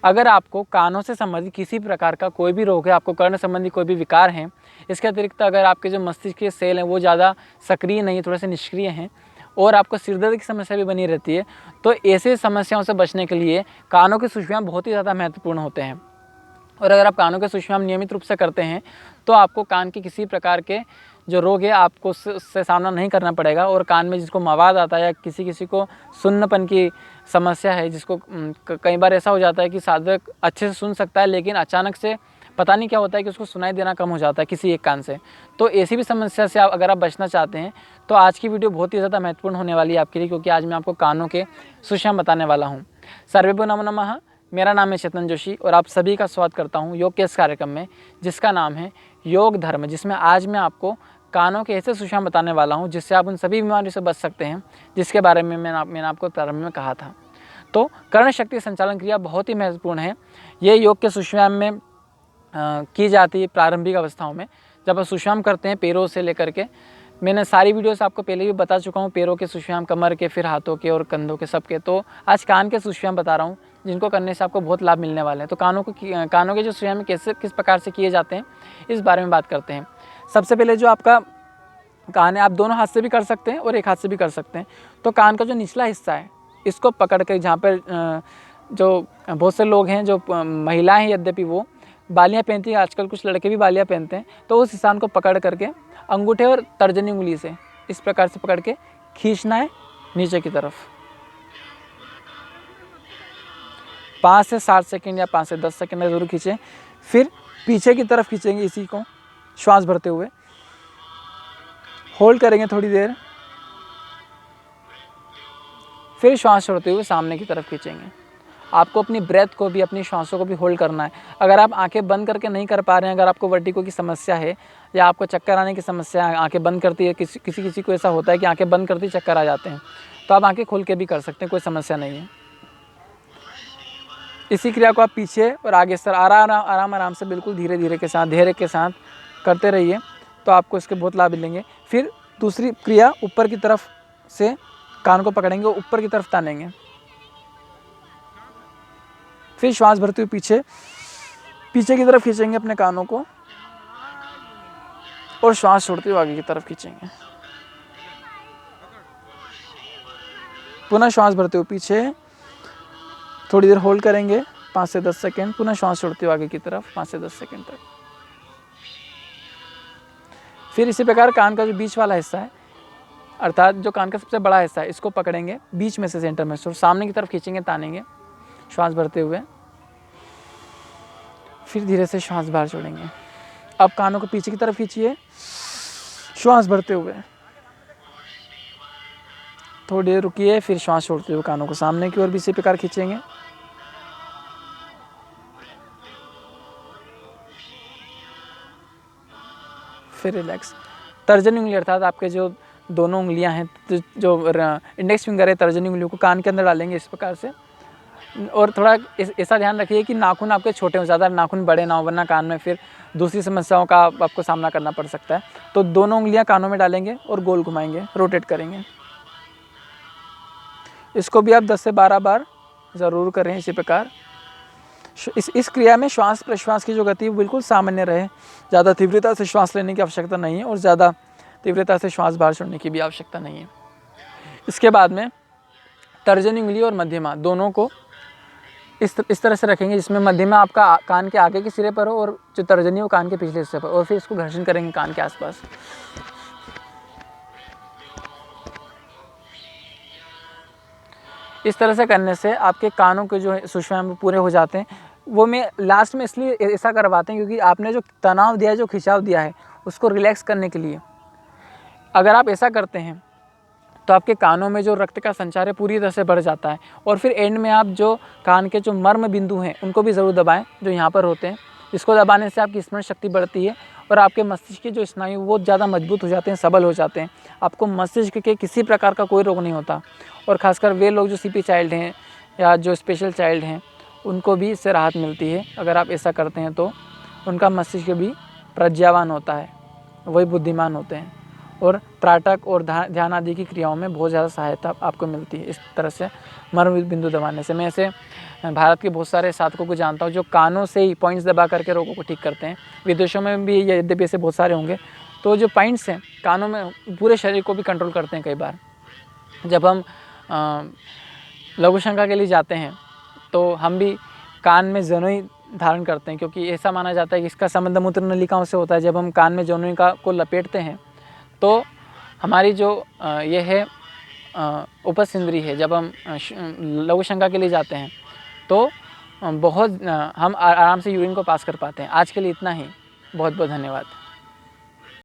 अगर आपको कानों से संबंधित किसी प्रकार का कोई भी रोग है, आपको कर्ण संबंधी कोई भी विकार हैं, इसके अतिरिक्त अगर आपके जो मस्तिष्क के सेल हैं वो ज़्यादा सक्रिय नहीं, थोड़े से निष्क्रिय हैं और आपको सिरदर्द की समस्या भी बनी रहती है, तो ऐसे समस्याओं से बचने के लिए कानों के सुषुव्यायाम बहुत ही ज़्यादा महत्वपूर्ण होते हैं। और अगर आप कानों के सुषुव्यायाम नियमित रूप से करते हैं तो आपको कान के किसी प्रकार के जो रोग है आपको उससे सामना नहीं करना पड़ेगा। और कान में जिसको मवाद आता है या किसी को सुन्नपन की समस्या है, जिसको कई बार ऐसा हो जाता है कि साधक अच्छे से सुन सकता है लेकिन अचानक से पता नहीं क्या होता है कि उसको सुनाई देना कम हो जाता है किसी एक कान से। तो ऐसी भी समस्या से अगर आप बचना चाहते हैं तो आज की वीडियो बहुत ही ज़्यादा महत्वपूर्ण होने वाली है आपके लिए, क्योंकि आज मैं आपको कानों के सुषुव्यायाम बताने वाला हूँ। सर्वेभ्यो नमो नमः। मेरा नाम है चेतन जोशी और आप सभी का स्वागत करता हूँ योग के इस कार्यक्रम में, जिसका नाम है योग धर्म, जिसमें आज मैं आपको कानों के ऐसे सुषुव्यायाम बताने वाला हूँ जिससे आप उन सभी बीमारियों से बच सकते हैं जिसके बारे में मैंने आपको प्रारंभ में कहा था। तो कर्ण शक्ति संचालन क्रिया बहुत ही महत्वपूर्ण है। ये योग के सुषुव्यायाम में की जाती है प्रारंभिक अवस्थाओं में, जब आप सुषुव्यायाम करते हैं पैरों से लेकर के। मैंने सारी वीडियोस आपको पहले भी बता चुका हूँ, पैरों के सुषुव्यायाम, कमर के, फिर हाथों के और कंधों के, सबके। तो आज कान के सुषुव्यायाम बता रहा हूँ जिनको करने से आपको बहुत लाभ मिलने वाले हैं। तो कानों के जो सुषुव्यायाम किस प्रकार से किए जाते हैं इस बारे में बात करते हैं। सबसे पहले जो आपका कान है, आप दोनों हाथ से भी कर सकते हैं और एक हाथ से भी कर सकते हैं। तो कान का जो निचला हिस्सा है इसको पकड़ के, जहाँ पर जो बहुत से लोग हैं जो महिलाएं हैं यद्यपि वो बालियाँ पहनती हैं, आजकल कुछ लड़के भी बालियाँ पहनते हैं, तो उस स्थान को पकड़ करके अंगूठे और तर्जनी उंगली से इस प्रकार से पकड़ के खींचना है नीचे की तरफ। 5 से 7 सेकंड या 5 से 10 सेकंड में ज़रूर खींचें। फिर पीछे की तरफ खींचेंगे इसी को श्वास भरते हुए, होल्ड करेंगे थोड़ी देर, फिर श्वास छोड़ते हुए सामने की तरफ खींचेंगे। आपको अपनी ब्रेथ को भी, अपनी श्वासों को भी होल्ड करना है। अगर आप आंखें बंद करके नहीं कर पा रहे हैं, अगर आपको वर्टिगो की समस्या है या आपको चक्कर आने की समस्या है, आंखें बंद करती है, किसी को ऐसा होता है कि आंखें बंद करती चक्कर आ जाते हैं, तो आप आंखें खोल के भी कर सकते हैं, कोई समस्या नहीं है। इसी क्रिया को आप पीछे और आगे सर आराम से बिल्कुल धीरे धीरे के साथ, धैर्य के साथ करते रहिए, तो आपको इसके बहुत लाभ मिलेंगे। फिर दूसरी क्रिया, ऊपर की तरफ से कान को पकड़ेंगे, ऊपर की तरफ तानेंगे, फिर श्वास भरते हुए पीछे की तरफ खींचेंगे अपने कानों को और श्वास छोड़ते हुए आगे की तरफ खींचेंगे। पुनः श्वास भरते हुए पीछे, थोड़ी देर होल्ड करेंगे 5 से 10 सेकंड, पुनः श्वास छोड़ते हुए आगे की तरफ 5 से 10 सेकंड तक। फिर इसी प्रकार कान का जो बीच वाला हिस्सा है, अर्थात जो कान का सबसे बड़ा हिस्सा है, इसको पकड़ेंगे बीच में से, सेंटर में से, और सामने की तरफ खींचेंगे, तानेंगे श्वास भरते हुए, फिर धीरे से श्वास बाहर छोड़ेंगे। अब कानों को पीछे की तरफ खींचिए श्वास भरते हुए, थोड़ी देर रुकिए, फिर श्वास छोड़ते हुए कानों को सामने की ओर भी इसी प्रकार खींचेंगे। फिर रिलैक्स। तर्जनी उंगली, अर्थात आपके जो दोनों उंगलियां हैं, जो इंडेक्स फिंगर है, तर्जनी उंगलियों को कान के अंदर डालेंगे इस प्रकार से। और थोड़ा ऐसा ध्यान रखिए कि नाखून आपके छोटे हो, ज़्यादा नाखून बड़े ना हो, वरना कान में फिर दूसरी समस्याओं का आपको सामना करना पड़ सकता है। तो दोनों उंगलियां कानों में डालेंगे और गोल घुमाएंगे, रोटेट करेंगे। इसको भी आप 10 से 12 बार ज़रूर करें इसी प्रकार। इस क्रिया में श्वास प्रश्वास की जो गति बिल्कुल सामान्य रहे, ज़्यादा तीव्रता से श्वास लेने की आवश्यकता नहीं है और ज़्यादा तीव्रता से श्वास बाहर छोड़ने की भी आवश्यकता नहीं है। इसके बाद में तर्जनी उंगली और मध्यमा दोनों को इस तरह से रखेंगे, जिसमें मध्यमा आपका कान के आगे के सिरे पर हो और जो तर्जनी हो कान के पिछले हिस्से पर, और फिर इसको घर्षण करेंगे कान के आसपास। इस तरह से करने से आपके कानों के जो सुषुव्यायाम पूरे हो जाते हैं। वो मैं लास्ट में इसलिए ऐसा करवाते हैं क्योंकि आपने जो तनाव दिया है, जो खिंचाव दिया है, उसको रिलैक्स करने के लिए। अगर आप ऐसा करते हैं तो आपके कानों में जो रक्त का संचार है पूरी तरह से बढ़ जाता है। और फिर एंड में आप जो कान के जो मर्म बिंदु हैं उनको भी ज़रूर दबाएं, जो यहाँ पर होते हैं। इसको दबाने से आपकी स्मरण शक्ति बढ़ती है और आपके मस्तिष्क के जो स्नायु वो ज़्यादा मजबूत हो जाते हैं, सबल हो जाते हैं। आपको मस्तिष्क के किसी प्रकार का कोई रोग नहीं होता। और ख़ासकर वे लोग जो CP चाइल्ड हैं या जो स्पेशल चाइल्ड हैं, उनको भी इससे राहत मिलती है। अगर आप ऐसा करते हैं तो उनका मस्तिष्क भी प्रज्ञावान होता है, वही बुद्धिमान होते हैं और त्राटक और ध्यान आदि की क्रियाओं में बहुत ज़्यादा सहायता आपको मिलती है। इस तरह से मर्म बिंदु दबाने से मैं ऐसे भारत के बहुत सारे साधकों को जानता हूँ जो कानों से ही पॉइंट्स दबा करके रोगों को ठीक करते हैं। विदेशों में भी यद्यपि ऐसे बहुत सारे होंगे। तो जो पॉइंट्स हैं कानों में पूरे शरीर को भी कंट्रोल करते हैं। कई बार जब हम लघु शंका के लिए जाते हैं तो हम भी कान में जनेऊ धारण करते हैं, क्योंकि ऐसा माना जाता है कि इसका संबंध मूत्र नलिकाओं से होता है। जब हम कान में जनेऊ को लपेटते हैं तो हमारी जो ये है उपस्थिंद्री है, जब हम लघु शंका के लिए जाते हैं तो बहुत हम आराम से यूरिन को पास कर पाते हैं। आज के लिए इतना ही। बहुत बहुत धन्यवाद।